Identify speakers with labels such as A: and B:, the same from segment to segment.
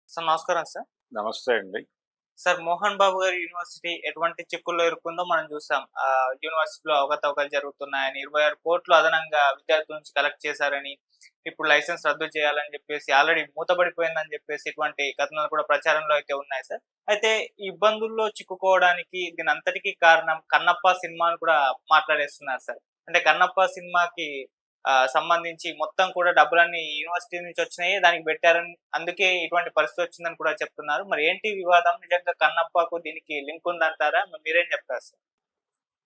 A: Sir నమస్కారం sir.
B: నమస్తే అండి.
A: సార్ 'మోహన్ బాబు' గారి యూనివర్సిటీ ఎటువంటి చిక్కుల్లో ఇరుక్కుందో మనం చూసాం. యూనివర్సిటీలో అవకతవకలు జరుగుతున్నాయని, 26,00,00,000 అదనంగా విద్యార్థుల నుంచి కలెక్ట్ చేశారని, ఇప్పుడు లైసెన్స్ రద్దు చేయాలని చెప్పేసి, ఆల్రెడీ మూతపడిపోయిందని చెప్పేసి ఇటువంటి కథనాలు కూడా ప్రచారంలో అయితే ఉన్నాయి సార్. అయితే ఈ ఇబ్బందుల్లో చిక్కుకోవడానికి దీనంతటికీ కారణం 'కన్నప్ప' సినిమాను కూడా మాట్లాడేస్తున్నారు సార్. అంటే 'కన్నప్ప' సినిమాకి సంబంధించి మొత్తం కూడా డబ్బులన్నీ యూనివర్సిటీ నుంచి వచ్చినాయి. దానికి పెట్టారని అందుకే ఇటువంటి పరిస్థితి వచ్చిందని కూడా చెప్తున్నారు. మరి ఏంటి వివాదం? నిజంగా కన్నప్పకు దీనికి లింక్ ఉందంటారా? మరి మీరేం చెప్తారు సార్?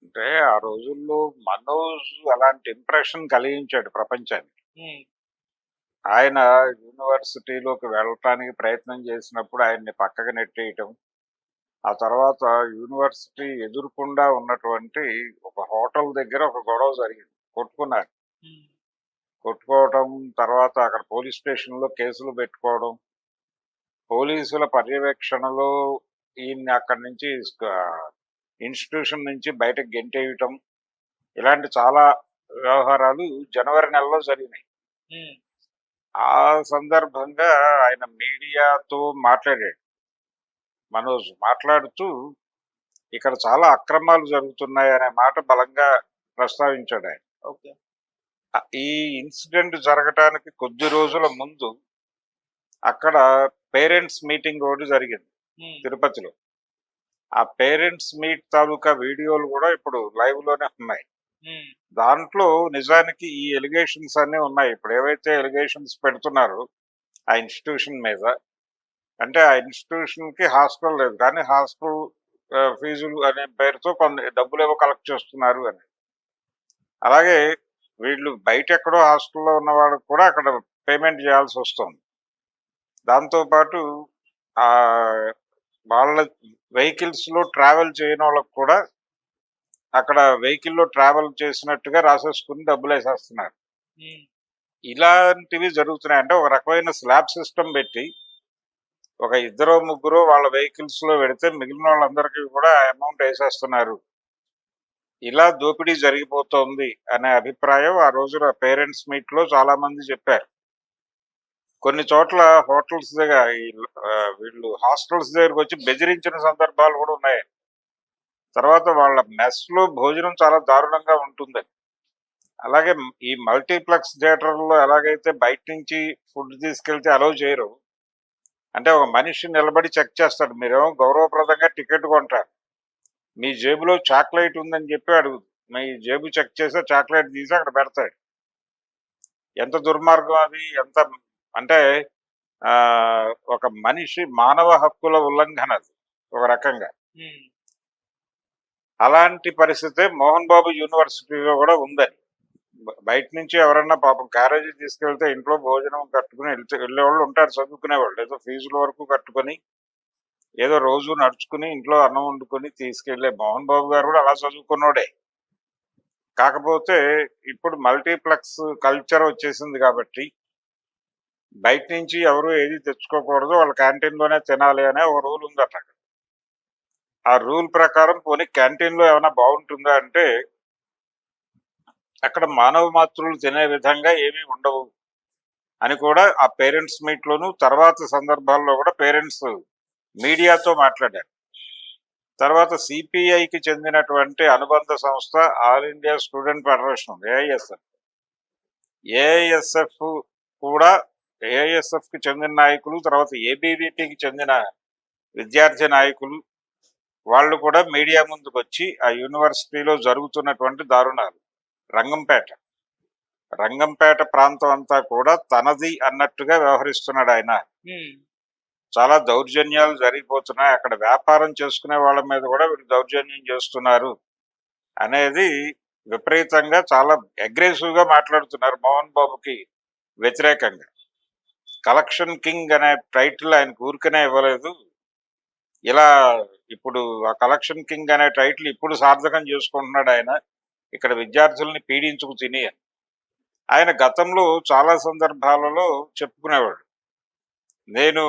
B: అంటే ఆ రోజుల్లో 'మనోజ్' అలాంటి ఇంప్రెషన్ కలిగించాడు ప్రపంచానికి.
A: హ్మ్.
B: ఆయన యూనివర్సిటీలోకి వెళ్ళటానికి ప్రయత్నం చేసినప్పుడు ఆయన్ని పక్కకు నెట్టేయటం. ఆ తర్వాత యూనివర్సిటీ ఎదురుగుండా ఉన్నటువంటి ఒక హోటల్ దగ్గర ఒక గొడవ జరిగింది. కొట్టుకున్నారు.
A: హ్మ్.
B: కొట్టుకోవటం, తర్వాత అక్కడ పోలీస్ స్టేషన్‌లో కేసులు పెట్టుకోవడం, పోలీసుల పర్యవేక్షణలో ఈయన్ని అక్కడి నుంచి ఇన్‌స్టిట్యూషన్ నుంచి బయటకు గెంటేయటం, ఇలాంటి చాలా వ్యవహారాలు జనవరి నెలలో జరిగినాయి.
A: హ్మ్.
B: ఆ సందర్భంగా ఆయన మీడియాతో మాట్లాడాడు. మనోజ్ మాట్లాడుతూ ఇక్కడ చాలా అక్రమాలు జరుగుతున్నాయనే మాట బలంగా ప్రస్తావించాడాయన.
A: ఓకే.
B: ఈ ఇన్సిడెంట్ జరగటానికి కొద్ది రోజుల ముందు అక్కడ పేరెంట్స్ మీటింగ్ ఒకటి జరిగింది
A: హ్మ్.
B: తిరుపతిలో. ఆ పేరెంట్స్ మీట్ తాలూకా వీడియోలు కూడా ఇప్పుడు లైవ్‌లోనే ఉన్నాయి.
A: హ్మ్.
B: దాంట్లో నిజానికి ఈ ఎలిగేషన్స్ అన్నీ ఉన్నాయి. ఇప్పుడు ఏవైతే ఎలిగేషన్స్ పెడుతున్నారో ఆ ఇన్‌స్టిట్యూషన్ మీద, అంటే ఆ ఇన్‌స్టిట్యూషన్‌కి హాస్టల్ లేదు. కానీ హాస్టల్ ఫీజులు అనే పేరుతో కొన్ని డబ్బులేవో కలెక్ట్ చేస్తున్నారు అని. అలాగే వీళ్ళు బయటెక్కడో హాస్టల్‌లో ఉన్న వాళ్ళకి కూడా అక్కడ పేమెంట్ చేయాల్సొస్తుంది. దాంతో పాటు ఆహ్, వాళ్ళ వెహికల్స్‌లో ట్రావెల్ చేయనోళ్ళకి కూడా అక్కడ వెహికల్‌లో ట్రావెల్ చేసినట్టుగా రాసేసుకొని డబ్బులేసేస్తున్నారు.
A: హ్మ్.
B: ఇలాంటివి జరుగుతున్నాయి. అంటే ఒక రకమైన స్లాబ్ సిస్టమ్ పెట్టి ఒక ఇద్దరో, ముగ్గురో వాళ్ళ వెహికల్స్‌లో వెడితే మిగిలిన వాళ్ళందరికీ కూడా అమౌంట్ ఏసేస్తున్నారు. ఇలా దోపిడీ జరిగిపోతోంది అనే అభిప్రాయం ఆ రోజున పేరెంట్స్ మీట్‌లో చాలా మంది చెప్పారు. కొన్ని చోట్ల హోటల్స్ దగ్గర వీళ్ళు హాస్టల్స్ దగ్గరకొచ్చి బెదిరించిన సందర్భాలు కూడా ఉన్నాయి. తర్వాత వాళ్ళ మెస్‌లో భోజనం చాలా దారుణంగా ఉంటుందని. అలాగే ఈ మల్టీప్లెక్స్ థియేటర్‌లో ఎలాగైతే బయట నుంచి ఫుడ్ తీసుకెళ్తే అలౌ చేయరో, అంటే ఒక మనిషి నిలబడి చెక్ చేస్తాడు. మీరేమో గౌరవప్రదంగా టికెట్ కొంటారు. మీ జేబులో చాక్లెట్ ఉందని చెప్పి అడుగుతుంది. మీ జేబు చెక్ చేసి చాక్లెట్ తీసి అక్కడ పెడతాడు. ఎంత దుర్మార్గం అది! ఎంత అంటే ఒక మనిషి మానవ హక్కుల ఉల్లంఘన అది ఒక రకంగా.
A: హ్మ్.
B: అలాంటి పరిస్థితే మోహన్ బాబు యూనివర్సిటీలో కూడా ఉందని. బయట నుంచి ఎవరన్నా పాపం క్యారేజీ తీసుకెళ్తే ఇంట్లో భోజనం కట్టుకుని వెళ్ళేవాళ్ళు ఉంటారు, చదువుకునేవాళ్ళు. ఏదో ఫీజుల వరకు కట్టుకొని, ఏదో రోజు నడుచుకుని ఇంట్లో అన్నం వండుకొని తీసుకెళ్లే మోహన్ బాబు గారు కూడా అలా చదువుకున్నోడే. కాకపోతే ఇప్పుడు మల్టీప్లెక్స్ కల్చర్ వచ్చేసింది కాబట్టి బయట నుంచి ఎవరు ఏది తెచ్చుకోకూడదు, వాళ్ళ క్యాంటీన్‌లోనే తినాలి అనే ఒక రూల్ ఉందట. ఆ రూల్ ప్రకారం పోనీ క్యాంటీన్‌లో ఏమైనా బాగుంటుందా అంటే, అక్కడ మానవ మాతృలు తినే విధంగా ఏమీ ఉండవు అని కూడా ఆ పేరెంట్స్ మీట్‌లోను, తర్వాత సందర్భాల్లో కూడా పేరెంట్స్ మీడియాతో మాట్లాడారు. తర్వాత సిపిఐకి చెందినటువంటి అనుబంధ సంస్థ all India student federation AISF. AISF కూడా, ఏఐఎస్ఎఫ్‌కి చెందిన నాయకులు, తర్వాత ఏబీవీపీకి చెందిన విద్యార్థి నాయకులు వాళ్ళు కూడా మీడియా ముందుకొచ్చి ఆ యూనివర్సిటీలో జరుగుతున్నటువంటి దారుణాలు, రంగంపేట రంగంపేట ప్రాంతం అంతా కూడా తనది అన్నట్టుగా వ్యవహరిస్తున్నాడు ఆయన.
A: హ్మ్.
B: చాలా దౌర్జన్యాలు జరిగిపోతున్నాయి అక్కడ, వ్యాపారం చేసుకునే వాళ్ళ మీద కూడా వీళ్ళు దౌర్జన్యం చేస్తున్నారు అనేది విపరీతంగా చాలా అగ్రెసివ్ గా మాట్లాడుతున్నారు మోహన్ బాబుకి వ్యతిరేకంగా. కలెక్షన్ కింగ్ అనే టైటిల్ ఆయనకు ఊరికనే ఇవ్వలేదు. ఇలా ఇప్పుడు ఆ కలెక్షన్ కింగ్ అనే టైటిల్ ఇప్పుడు సార్థకం చేసుకుంటున్నాడు ఆయన, ఇక్కడ విద్యార్థుల్ని పీడించుకు తిని అని. ఆయన గతంలో చాలా సందర్భాలలో చెప్పుకునేవాడు, నేను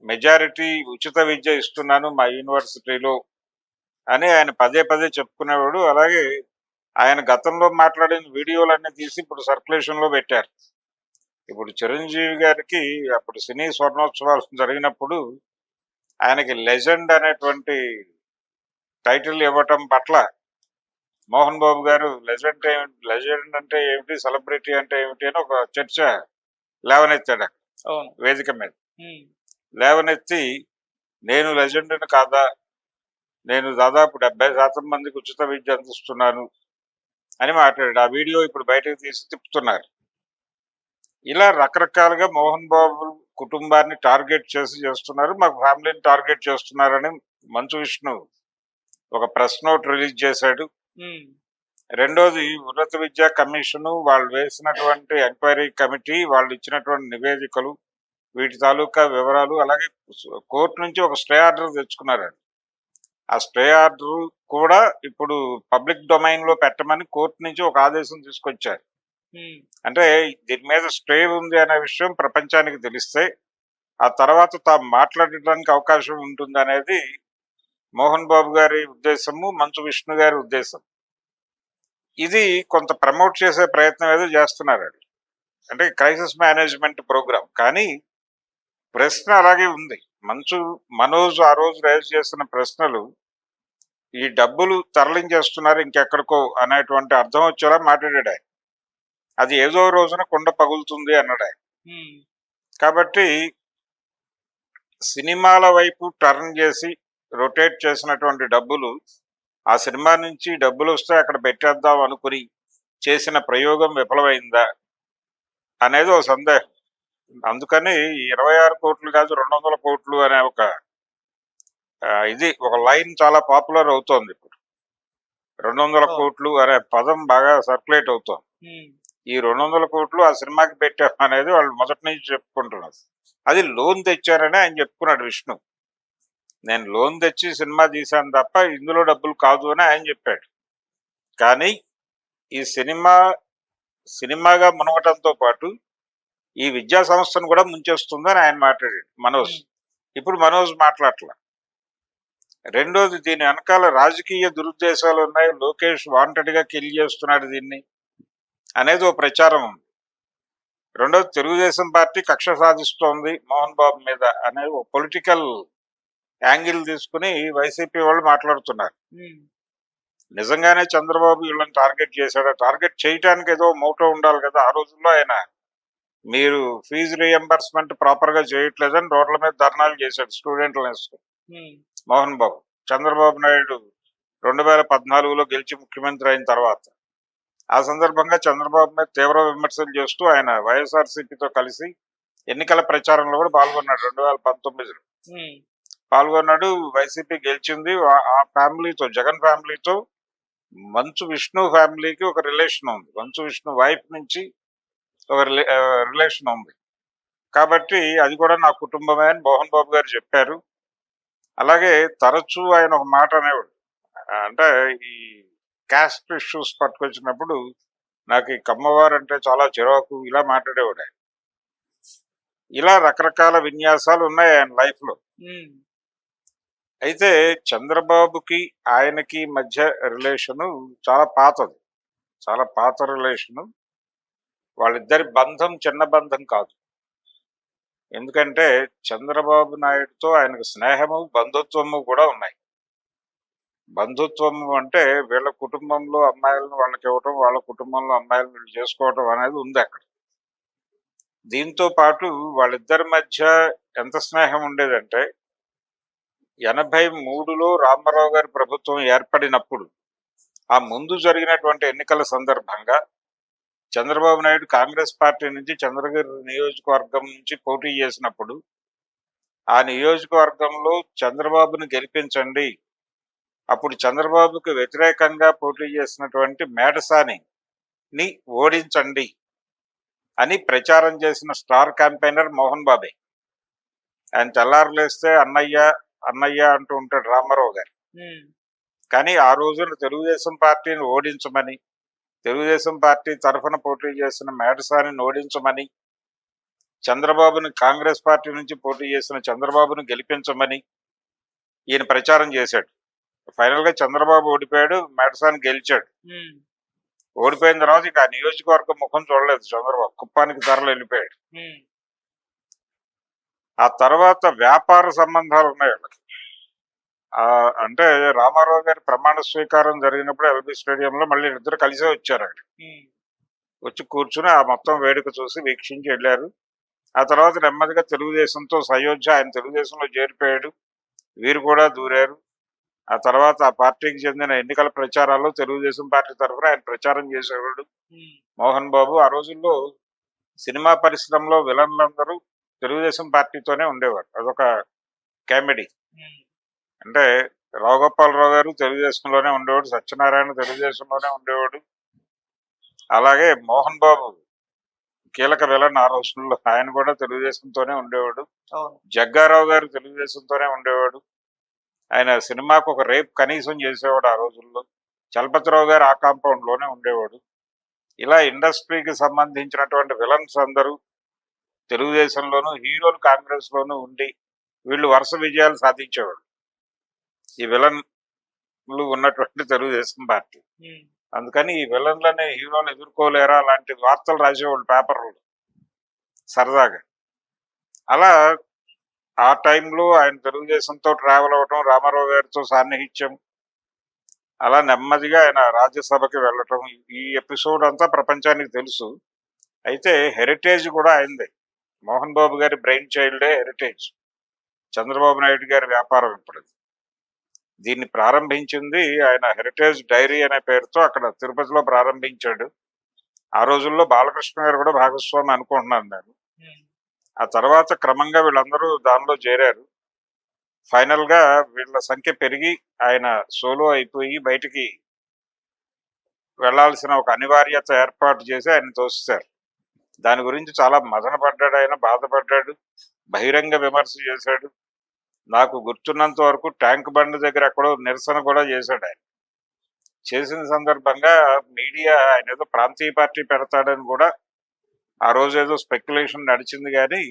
B: మెజారిటీ ఉచిత విద్య ఇస్తున్నాను మా యూనివర్సిటీలో అని ఆయన పదే పదే చెప్పుకునేవాడు. అలాగే ఆయన గతంలో మాట్లాడిన వీడియోలన్నీ తీసి ఇప్పుడు సర్క్యులేషన్ లో పెట్టారు. ఇప్పుడు చిరంజీవి గారికి అప్పుడు సినీ స్వర్ణోత్సవాలు జరిగినప్పుడు ఆయనకి లెజెండ్ అనేటువంటి టైటిల్ ఇవ్వటం పట్ల మోహన్ బాబు గారు లెజెండ్ అంటే ఏమిటి, సెలబ్రిటీ అంటే ఏమిటి అని ఒక చర్చ లేవనెత్తాడు అక్కడ
A: అవును.
B: వేదిక మీద.
A: ఉమ్,
B: లేవనెత్తి నేను లెజెండ్ని కాదా, నేను దాదాపు 70% మందికి ఉచిత విద్య అందిస్తున్నాను అని మాట్లాడాడు. ఆ వీడియో ఇప్పుడు బయటకు తీసి తిప్పుతున్నారు. ఇలా రకరకాలుగా మోహన్ బాబు కుటుంబాన్ని టార్గెట్ చేస్తున్నారు, మాకు ఫ్యామిలీని టార్గెట్ చేస్తున్నారని మంచు విష్ణు ఒక ప్రెస్ నోట్ రిలీజ్ చేశాడు.
A: ఉమ్,
B: రెండోది ఉన్నత విద్యా కమిషను వాళ్ళు వేసినటువంటి ఎంక్వైరీ కమిటీ వాళ్ళు ఇచ్చినటువంటి నివేదికలు, వీటి తాలూకా వివరాలు, అలాగే కోర్టు నుంచి ఒక స్టే ఆర్డర్ తెచ్చుకున్నారండి. ఆ స్టే ఆర్డర్ కూడా ఇప్పుడు పబ్లిక్ డొమైన్ లో పెట్టమని కోర్టు నుంచి ఒక ఆదేశం తీసుకొచ్చారు.
A: ఉమ్,
B: అంటే దీని మీద స్టే ఉంది అనే విషయం ప్రపంచానికి తెలిస్తే ఆ తర్వాత తాము మాట్లాడడానికి అవకాశం ఉంటుంది అనేది మోహన్ బాబు గారి ఉద్దేశము, మంచు విష్ణు గారి ఉద్దేశం. ఇది కొంత ప్రమోట్ చేసే ప్రయత్నం ఏదో చేస్తున్నారు. అంటే క్రైసిస్ మేనేజ్మెంట్ ప్రోగ్రామ్. కానీ ప్రశ్న అలాగే ఉంది. మనోజ్ ఆ రోజు రైజ్ చేసిన ప్రశ్నలు ఈ డబ్బులు తరలించేస్తున్నారు ఇంకెక్కడికో అనేటువంటి అర్థం వచ్చేలా మాట్లాడాడు ఆయన. అది ఏదో రోజున కుండ పగులుతుంది అన్నాడు ఆయన.
A: ఉమ్,
B: కాబట్టి సినిమాల వైపు టర్న్ చేసి రొటేట్ చేసినటువంటి డబ్బులు, ఆ సినిమా నుంచి డబ్బులు వస్తే అక్కడ పెట్టేద్దాం అనుకుని చేసిన ప్రయోగం విఫలమైందా అనేది ఒక సందేహం. అందుకని 26 కోట్లు కాదు 200 కోట్లు అనే ఒక ఇది ఒక లైన్ చాలా పాపులర్ అవుతోంది ఇప్పుడు. 200 కోట్లు అనే పదం బాగా సర్క్యులేట్ అవుతోంది.
A: ఉమ్,
B: ఈ 200 కోట్లు ఆ సినిమాకి పెట్టాం అనేది వాళ్ళు మొదటి నుంచి చెప్పుకుంటున్నారు. అది లోన్ తెచ్చారని ఆయన చెప్పుకున్నాడు విష్ణు. నేను లోన్ తెచ్చి సినిమా తీశాను తప్ప ఇందులో డబ్బులు కాదు అని ఆయన చెప్పాడు. కానీ ఈ సినిమాగా మునగటంతో పాటు ఈ విద్యా సంస్థను కూడా ముంచేస్తుందని ఆయన మాట్లాడాడు మనోజ్. ఇప్పుడు మనోజ్ మాట్లాడట్ల. రెండోది దీని వెనకాల రాజకీయ దురుద్దేశాలు ఉన్నాయి, లోకేష్ వాంటెడ్ గా కిల్ చేస్తున్నాడు దీన్ని అనేది ఓ ప్రచారం ఉంది. రెండోది తెలుగుదేశం పార్టీ కక్ష సాధిస్తోంది మోహన్ బాబు మీద అనే ఓ పొలిటికల్ యాంగిల్ తీసుకుని వైసీపీ వాళ్ళు మాట్లాడుతున్నారు.
A: ఉమ్,
B: నిజంగానే చంద్రబాబు వీళ్ళని టార్గెట్ చేశాడా? టార్గెట్ చేయటానికి ఏదో మోటో ఉండాలి కదా. ఆ రోజుల్లో ఆయన మీరు ఫీజు రియంబర్స్మెంట్ ప్రాపర్ గా చేయట్లేదని రోడ్ల మీద ధర్నాలు చేశాడు స్టూడెంట్లను వేసుకుని
A: ఉమ్,
B: మోహన్ బాబు. చంద్రబాబు నాయుడు 2014లో గెలిచి ముఖ్యమంత్రి అయిన తర్వాత ఆ సందర్భంగా చంద్రబాబు మీద తీవ్ర విమర్శలు చేస్తూ ఆయన వైఎస్ఆర్సీపీతో కలిసి ఎన్నికల ప్రచారంలో కూడా పాల్గొన్నాడు. 2019లో
A: ఉమ్,
B: పాల్గొన్నాడు. వైసీపీ గెలిచింది. ఆ ఫ్యామిలీతో, జగన్ ఫ్యామిలీతో మంచు విష్ణు ఫ్యామిలీకి ఒక రిలేషన్ ఉంది. మంచు విష్ణు వైఫ్ నుంచి ఒక రిలేషన్ ఉంది. కాబట్టి అది కూడా నా కుటుంబమే అని మోహన్ బాబు గారు చెప్పారు. అలాగే తరచూ ఆయన ఒక మాట అనేవాడు, అంటే ఈ క్యాస్ట్ ఇష్యూస్ పట్టుకొచ్చినప్పుడు నాకు ఈ కమ్మవారు అంటే చాలా చిరాకు, ఇలా మాట్లాడేవాడు ఆయన. ఇలా రకరకాల విన్యాసాలు ఉన్నాయి ఆయన లైఫ్ లో.
A: ఉమ్,
B: అయితే చంద్రబాబుకి ఆయనకి మధ్య రిలేషను చాలా పాతది, చాలా పాత రిలేషను. వాళ్ళిద్దరి బంధం చిన్న బంధం కాదు. ఎందుకంటే చంద్రబాబు నాయుడుతో ఆయనకు స్నేహము, బంధుత్వము కూడా ఉన్నాయి. బంధుత్వము అంటే వీళ్ళ కుటుంబంలో అమ్మాయిలను వాళ్ళకి ఇవ్వటం, వాళ్ళ కుటుంబంలో అమ్మాయిలను వీళ్ళు చేసుకోవటం అనేది ఉంది అక్కడ. దీంతో పాటు వాళ్ళిద్దరి మధ్య ఎంత స్నేహం ఉండేదంటే 83లో రామారావు గారి ప్రభుత్వం ఏర్పడినప్పుడు ఆ ముందు జరిగినటువంటి ఎన్నికల సందర్భంగా చంద్రబాబు నాయుడు కాంగ్రెస్ పార్టీ నుంచి చంద్రగిరి నియోజకవర్గం నుంచి పోటీ చేసినప్పుడు ఆ నియోజకవర్గంలో చంద్రబాబును గెలిపించండి, అప్పుడు చంద్రబాబుకు వ్యతిరేకంగా పోటీ చేసినటువంటి మేడసాని ఓడించండి అని ప్రచారం చేసిన స్టార్ క్యాంపెయినర్ మోహన్ బాబే. ఆయన తెల్లారులేస్తే అన్నయ్య అన్నయ్య అంటూ ఉంటాడు రామారావు గారు.
A: ఉమ్,
B: కానీ ఆ రోజున తెలుగుదేశం పార్టీని ఓడించమని, తెలుగుదేశం పార్టీ తరఫున పోటీ చేసిన మేడసానిని ఓడించమని, చంద్రబాబుని కాంగ్రెస్ పార్టీ నుంచి పోటీ చేసిన చంద్రబాబును గెలిపించమని ఈయన ప్రచారం చేశాడు. ఫైనల్ గా చంద్రబాబు ఓడిపోయాడు, మేడసాని గెలిచాడు.
A: ఉమ్,
B: ఓడిపోయిన తర్వాత ఇక ఆ నియోజకవర్గం ముఖం చూడలేదు చంద్రబాబు, కుప్పానికి తరలి వెళ్ళిపోయాడు.
A: ఉమ్,
B: ఆ తర్వాత వ్యాపార సంబంధాలు ఉన్నాయి వాళ్ళకి. అంటే రామారావు గారి ప్రమాణ స్వీకారం జరిగినప్పుడు ఎల్బీ స్టేడియంలో మళ్ళీ ఇద్దరు కలిసే వచ్చారు అక్కడ.
A: ఉమ్,
B: వచ్చి కూర్చుని ఆ మొత్తం వేడుక చూసి వీక్షించి వెళ్ళారు. ఆ తర్వాత నెమ్మదిగా తెలుగుదేశంతో సయోధ్య, ఆయన తెలుగుదేశంలో చేరిపోయాడు, వీరు కూడా దూరారు. ఆ తర్వాత ఆ పార్టీకి చెందిన ఎన్నికల ప్రచారాల్లో తెలుగుదేశం పార్టీ తరఫున ఆయన ప్రచారం చేసేవాడు
A: ఉమ్,
B: మోహన్ బాబు. ఆ రోజుల్లో సినిమా పరిశ్రమలో విలన్లందరూ తెలుగుదేశం పార్టీతోనే ఉండేవారు. అదొక కామెడీ.
A: ఉమ్,
B: అంటే రావుగోపాలరావు గారు తెలుగుదేశంలోనే ఉండేవాడు, సత్యనారాయణ తెలుగుదేశంలోనే ఉండేవాడు. అలాగే మోహన్ బాబు కీలక విలన్ ఆ రోజుల్లో, ఆయన కూడా తెలుగుదేశంతోనే ఉండేవాడు.
A: అవును.
B: జగ్గారావు గారు తెలుగుదేశంతోనే ఉండేవాడు. ఆయన సినిమాకు ఒక రేప్ కనీసం చేసేవాడు ఆ రోజుల్లో. చలపతిరావు గారు ఆ కాంపౌండ్ లోనే ఉండేవాడు. ఇలా ఇండస్ట్రీకి సంబంధించినటువంటి విలన్స్ అందరూ తెలుగుదేశంలోను, హీరోలు కాంగ్రెస్ లోను ఉండి వీళ్ళు వరుస విజయాలు సాధించేవాడు ఈ విలన్లు ఉన్నటువంటి తెలుగుదేశం పార్టీ.
A: ఉమ్,
B: అందుకని ఈ విలన్లనే హీరోలు ఎదుర్కోలేరా అలాంటి వార్తలు రాసేవాళ్ళు పేపర్లు సరదాగా. అలా ఆ టైంలో ఆయన తెలుగుదేశంతో ట్రావెల్ అవ్వటం, రామారావు గారితో సాన్నిహిత్యం, అలా నెమ్మదిగా ఆయన రాజ్యసభకి వెళ్ళటం, ఈ ఎపిసోడ్ అంతా ప్రపంచానికి తెలుసు. అయితే హెరిటేజ్ కూడా అయింది. మోహన్ బాబు గారి బ్రెయిన్ చైల్డే హెరిటేజ్. చంద్రబాబు నాయుడు గారి వ్యాపారం ఇప్పుడు అది. దీన్ని ప్రారంభించింది ఆయన హెరిటేజ్ డైరీ అనే పేరుతో అక్కడ తిరుపతిలో ప్రారంభించాడు. ఆ రోజుల్లో బాలకృష్ణ గారు కూడా భాగస్వామి అనుకుంటున్నాను నేను.
A: ఉమ్,
B: ఆ తర్వాత క్రమంగా వీళ్ళందరూ దానిలో చేరారు. ఫైనల్ గా వీళ్ళ సంఖ్య పెరిగి ఆయన సోలో అయిపోయి బయటికి వెళ్లాల్సిన ఒక అనివార్యత ఏర్పాటు చేసి ఆయన తోస్తారు. దాని గురించి చాలా మదన పడ్డాడు, ఆయన బాధపడ్డాడు, బహిరంగ విమర్శ చేశాడు. నాకు గుర్తున్నంత వరకు ట్యాంక్ బండ్ దగ్గర ఎక్కడో నిరసన కూడా చేశాడు ఆయన. చేసిన సందర్భంగా మీడియా ఆయన ఏదో ప్రాంతీయ పార్టీ పెడతాడని కూడా ఆ రోజు ఏదో స్పెక్యులేషన్ నడిచింది, కానీ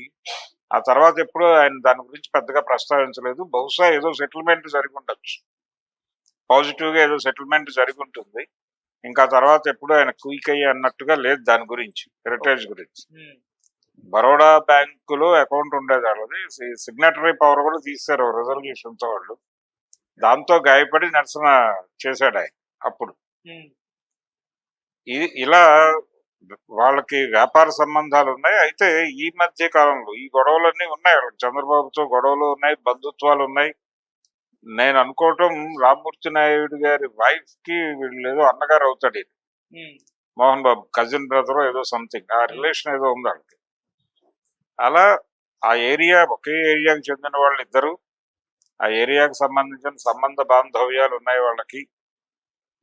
B: ఆ తర్వాత ఎప్పుడు ఆయన దాని గురించి పెద్దగా ప్రస్తావించలేదు. బహుశా ఏదో సెటిల్మెంట్ జరిగి ఉండొచ్చు, పాజిటివ్ గా ఏదో సెటిల్మెంట్ జరిగి ఉంటుంది. ఇంకా తర్వాత ఎప్పుడు ఆయన క్విక్ అయ్యి అన్నట్టుగా లేదు దాని గురించి, హెరిటేజ్ గురించి.
A: ఉమ్,
B: బరోడా బ్యాంకులో అకౌంట్ ఉండేది వాళ్ళది, సిగ్నటరీ పవర్ కూడా తీశారు రిజల్యూషన్ తో వాళ్ళు. దాంతో గాయపడి నిరసన చేశాడు ఆయన అప్పుడు.
A: ఉమ్,
B: ఇలా వాళ్ళకి వ్యాపార సంబంధాలు ఉన్నాయి. అయితే ఈ మధ్య కాలంలో ఈ గొడవలన్నీ ఉన్నాయి వాళ్ళకి. చంద్రబాబుతో గొడవలు ఉన్నాయి, బంధుత్వాలు ఉన్నాయి. నేను అనుకోవటం రామ్మూర్తి నాయుడు గారి వైఫ్ కి వీళ్ళు ఏదో అన్నగారు అవుతాడు ఈయన.
A: ఉమ్,
B: మోహన్ బాబు కజిన్ బ్రదర్ ఏదో సంథింగ్, ఆ రిలేషన్ ఏదో ఉంది వాళ్ళకి. అలా ఆ ఏరియా, ఒకే ఏరియాకి చెందిన వాళ్ళు ఇద్దరు, ఆ ఏరియాకి సంబంధించిన సంబంధ బాంధవ్యాలు ఉన్నాయి వాళ్ళకి.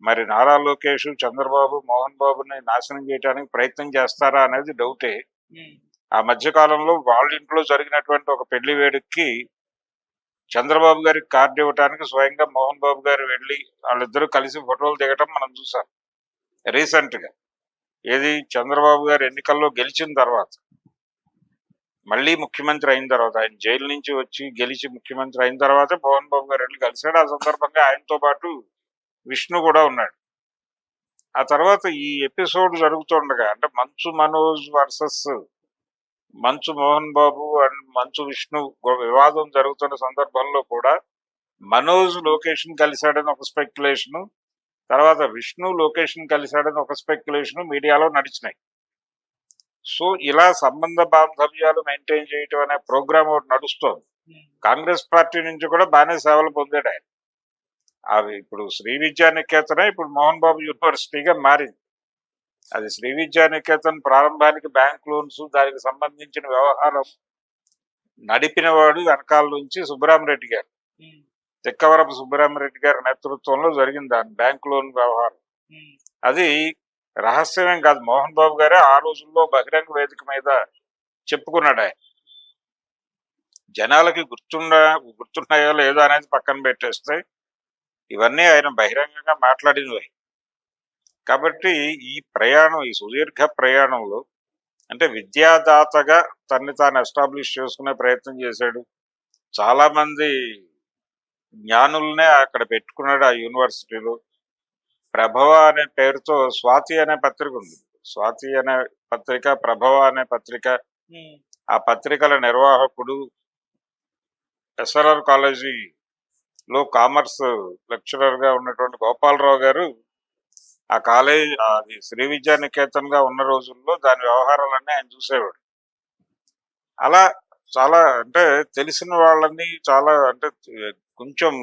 B: మరి నారా లోకేష్ చంద్రబాబు మోహన్ బాబుని నాశనం చేయడానికి ప్రయత్నం చేస్తారా అనేది డౌటే.
A: ఉమ్,
B: ఆ మధ్య కాలంలో వాళ్ళ ఇంట్లో జరిగినటువంటి ఒక పెళ్లి వేడుకకి చంద్రబాబు గారికి కార్డు ఇవ్వడానికి స్వయంగా మోహన్ బాబు గారు వెళ్ళి వాళ్ళిద్దరూ కలిసి ఫోటోలు దిగటం మనం చూసాం రీసెంట్ గా. ఏది, చంద్రబాబు గారు ఎన్నికల్లో గెలిచిన తర్వాత, మళ్ళీ ముఖ్యమంత్రి అయిన తర్వాత, ఆయన జైలు నుంచి వచ్చి గెలిచి ముఖ్యమంత్రి అయిన తర్వాతే మోహన్ బాబు గారు వెళ్ళి కలిశాడు. ఆ సందర్భంగా ఆయనతో పాటు విష్ణు కూడా ఉన్నాడు. ఆ తర్వాత ఈ ఎపిసోడ్ జరుగుతుండగా, అంటే మంచు మనోజ్ వర్సెస్ మంచు మోహన్ బాబు అండ్ మంచు విష్ణు వివాదం జరుగుతున్న సందర్భంలో కూడా మనోజ్ లొకేషన్ కలిశాడని ఒక స్పెక్యులేషన్, తర్వాత విష్ణు లొకేషన్ కలిశాడని ఒక స్పెక్యులేషన్ మీడియాలో నడిచినాయి. సో ఇలా సంబంధ బాంధవ్యాలు మెయింటైన్ చేయటం అనే ప్రోగ్రామ్ ఒకటి నడుస్తోంది.
A: ఉమ్,
B: కాంగ్రెస్ పార్టీ నుంచి కూడా బాగానే సేవలు పొందాడు ఆయన. అవి ఇప్పుడు శ్రీ విద్యానికేతనే ఇప్పుడు మోహన్ బాబు యూనివర్సిటీగా మారింది. అది శ్రీ విద్యానికేతన్ ప్రారంభానికి బ్యాంక్ లోన్స్, దానికి సంబంధించిన వ్యవహారం నడిపిన వాడు వెనకాల నుంచి సుబ్బరామరెడ్డి గారు,
A: ఉమ్,
B: తిక్కవరపు సుబ్బరామరెడ్డి గారి నేతృత్వంలో జరిగింది దాని బ్యాంక్ లోన్ వ్యవహారం.
A: ఉమ్,
B: అది రహస్యమేం కాదు, మోహన్ బాబు గారే ఆ రోజుల్లో బహిరంగ వేదిక మీద చెప్పుకున్నాడు ఆయన. జనాలకి గుర్తున్నాయో లేదో అనేది పక్కన పెట్టేస్తే ఇవన్నీ ఆయన బహిరంగంగా మాట్లాడినవి. కాబట్టి ఈ ప్రయాణం, ఈ సుదీర్ఘ ప్రయాణంలో, అంటే విద్యాదాతగా తన్ని తాను ఎస్టాబ్లిష్ చేసుకునే ప్రయత్నం చేశాడు. చాలా మంది జ్ఞానులనే అక్కడ పెట్టుకున్నాడు ఆ యూనివర్సిటీలో. ప్రభవ అనే పేరుతో స్వాతి అనే పత్రిక ఉంది. స్వాతి అనే పత్రిక, ప్రభవ అనే పత్రిక.
A: ఉమ్,
B: ఆ పత్రికల నిర్వాహకుడు ఎస్ఆర్ఆర్ కాలేజీలో కామర్స్ లెక్చరర్ గా ఉన్నటువంటి గోపాలరావు గారు ఆ కాలేజ్ అది శ్రీ విద్యా నికేతన్ గా ఉన్న రోజుల్లో దాని వ్యవహారాలన్నీ ఆయన చూసేవాడు. అలా చాలా అంటే తెలిసిన వాళ్ళని చాలా అంటే కొంచెం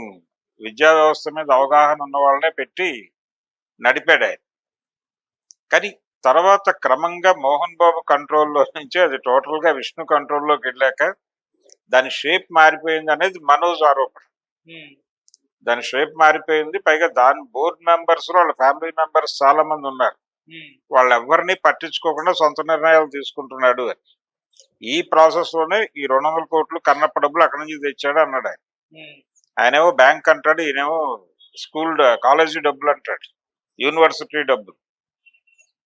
B: విద్యా వ్యవస్థ మీద అవగాహన ఉన్న వాళ్ళనే పెట్టి నడిపాడు ఆయన. కానీ తర్వాత క్రమంగా మోహన్ బాబు కంట్రోల్లో నుంచి అది టోటల్ గా విష్ణు కంట్రోల్లోకి వెళ్ళాక దాని షేప్ మారిపోయింది అనేది మనోజ్ ఆరోపణ.
A: ఉమ్,
B: దాని షేప్ మారిపోయింది. పైగా దాని బోర్డు మెంబర్స్ వాళ్ళ ఫ్యామిలీ మెంబర్స్ చాలా మంది ఉన్నారు.
A: ఉమ్,
B: వాళ్ళెవ్వరిని పట్టించుకోకుండా సొంత నిర్ణయాలు తీసుకుంటున్నాడు అని. ఈ ప్రాసెస్ లోనే ఈ 200 కోట్లు కన్నప్ప డబ్బులు అక్కడి నుంచి తెచ్చాడు అన్నాడు ఆయన.
A: ఉమ్,
B: ఆయనేమో బ్యాంక్ అంటాడు, ఈయనేమో కాలేజీ డబ్బులు అంటాడు, యూనివర్సిటీ డబ్బులు.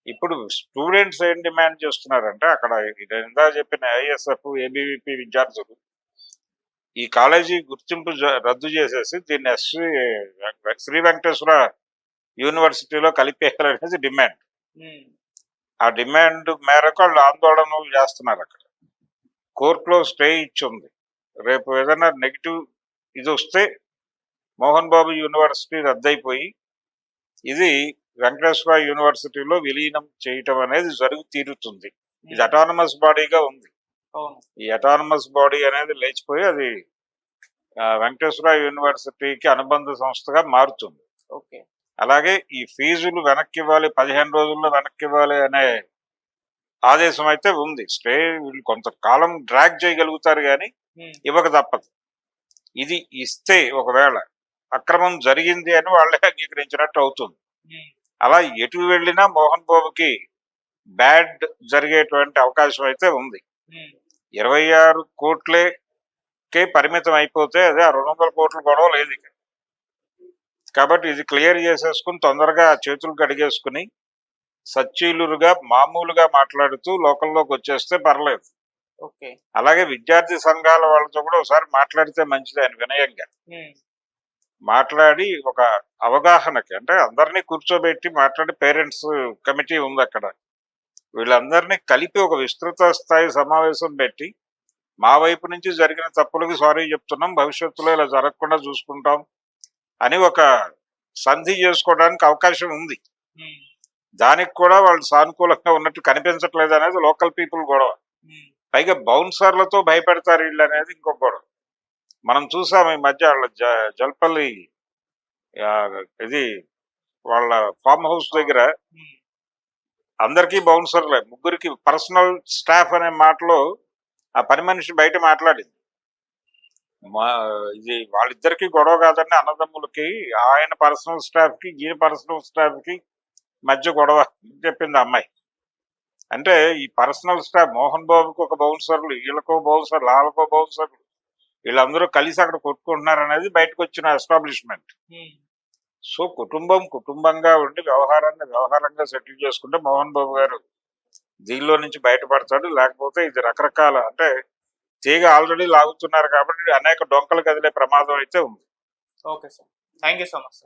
B: ఇప్పుడు స్టూడెంట్స్ ఏం డిమాండ్ చేస్తున్నారంటే అక్కడ ఇందా చెప్పిన ఐఎస్ఎఫ్ ఏబీవీపీ విద్యార్థులు ఈ కాలేజీ గుర్తింపు రద్దు చేసేసి దీన్ని శ్రీ వెంకటేశ్వర యూనివర్సిటీలో కలిపేయాలనేది డిమాండ్.
A: ఉమ్,
B: ఆ డిమాండ్ మేరకు వాళ్ళు ఆందోళనలు చేస్తున్నారు. అక్కడ కోర్టులో స్టే ఇచ్చి ఉంది. రేపు ఏదైనా నెగిటివ్ ఇది వస్తే మోహన్ బాబు యూనివర్సిటీ రద్దయిపోయి ఇది వెంకటేశ్వర యూనివర్సిటీలో విలీనం చేయటం అనేది తీరుతుంది. ఇది అటానమస్ బాడీగా ఉంది.
A: అవును.
B: ఈ అటానమస్ బాడీ అనేది లేచిపోయి అది వెంకటేశ్వర యూనివర్సిటీకి అనుబంధ సంస్థగా మారుతుంది.
A: ఓకే.
B: అలాగే ఈ ఫీజులు వెనక్కి ఇవ్వాలి, 15 రోజుల్లో వెనక్కి ఇవ్వాలి అనే ఆదేశం అయితే ఉంది. స్టే వీళ్ళు కొంతకాలం డ్రాగ్ చేయగలుగుతారు కానీ
A: ఉమ్,
B: ఇవ్వక తప్పదు. ఇది ఇస్తే ఒకవేళ అక్రమం జరిగింది అని వాళ్ళే అంగీకరించినట్టు అవుతుంది.
A: ఉమ్,
B: అలా ఎటు వెళ్ళినా మోహన్ బాబుకి బ్యాడ్ జరిగేటువంటి అవకాశం అయితే ఉంది.
A: ఉమ్,
B: 26 కోట్లకే పరిమితం అయిపోతే అదే 200 కోట్ల గొడవ లేదు ఇక. కాబట్టి ఇది క్లియర్ చేసేసుకుని తొందరగా చేతులు కడిగేసుకుని సచ్చీలుగా మామూలుగా మాట్లాడుతూ లోకల్లోకి వచ్చేస్తే పర్లేదు.
A: ఓకే.
B: అలాగే విద్యార్థి సంఘాల వాళ్ళతో కూడా ఒకసారి మాట్లాడితే మంచిది ఆయన వినయంగా
A: ఉమ్,
B: మాట్లాడి ఒక అవగాహనకి అంటే అందరినీ కూర్చోబెట్టి మాట్లాడి పేరెంట్స్ కమిటీ ఉంది అక్కడ, వీళ్ళందరినీ కలిపి ఒక విస్తృత స్థాయి సమావేశం పెట్టి మా వైపు నుంచి జరిగిన తప్పులకి సారీ చెప్తున్నాం, భవిష్యత్తులో ఇలా జరగకుండా చూసుకుంటాం అని ఒక సంధి చేసుకోవడానికి అవకాశం ఉంది.
A: ఉమ్,
B: దానికి కూడా వాళ్ళు సానుకూలంగా ఉన్నట్టు కనిపించట్లేదు అనేది లోకల్ పీపుల్ గొడవ.
A: ఉమ్,
B: పైగా బౌన్సర్లతో భయపెడతారు వీళ్ళు అనేది ఇంకొక గొడవ. మనం చూసాం ఈ మధ్య వాళ్ళ జల్పల్లి ఆ, ఇది వాళ్ళ ఫామ్ హౌస్ దగ్గర
A: ఉమ్,
B: అందరికీ బౌన్సర్లే, ముగ్గురికి పర్సనల్ స్టాఫ్ అనే మాటలో ఆ పని మనిషి బయట మాట్లాడింది. మా ఇది వాళ్ళిద్దరికి గొడవ కాదండి, అన్నదమ్ములకి ఆయన పర్సనల్ స్టాఫ్ కి ఈయన పర్సనల్ స్టాఫ్ కి మధ్య గొడవ చెప్పింది ఆ అమ్మాయి. అంటే ఈ పర్సనల్ స్టాఫ్ మోహన్ బాబుకి ఒక బౌన్సర్లు, వీళ్ళకో బౌన్సర్లు, వాళ్ళకో బౌన్సర్లు, వీళ్ళందరూ కలిసి అక్కడ కొట్టుకుంటున్నారు అనేది బయటకు వచ్చిన ఎస్టాబ్లిష్మెంట్.
A: ఉమ్,
B: సో కుటుంబంగా ఉండి వ్యవహారంగా సెటిల్ చేసుకుంటే మోహన్ బాబు గారు దీనిలో నుంచి బయటపడతాడు. లేకపోతే ఇది రకరకాల అంటే తీగ ఆల్రెడీ లాగుతున్నారు కాబట్టి అనేక డొంకలు కదిలే ప్రమాదం అయితే ఉంది.
A: Okay sir. Thank you so much sir.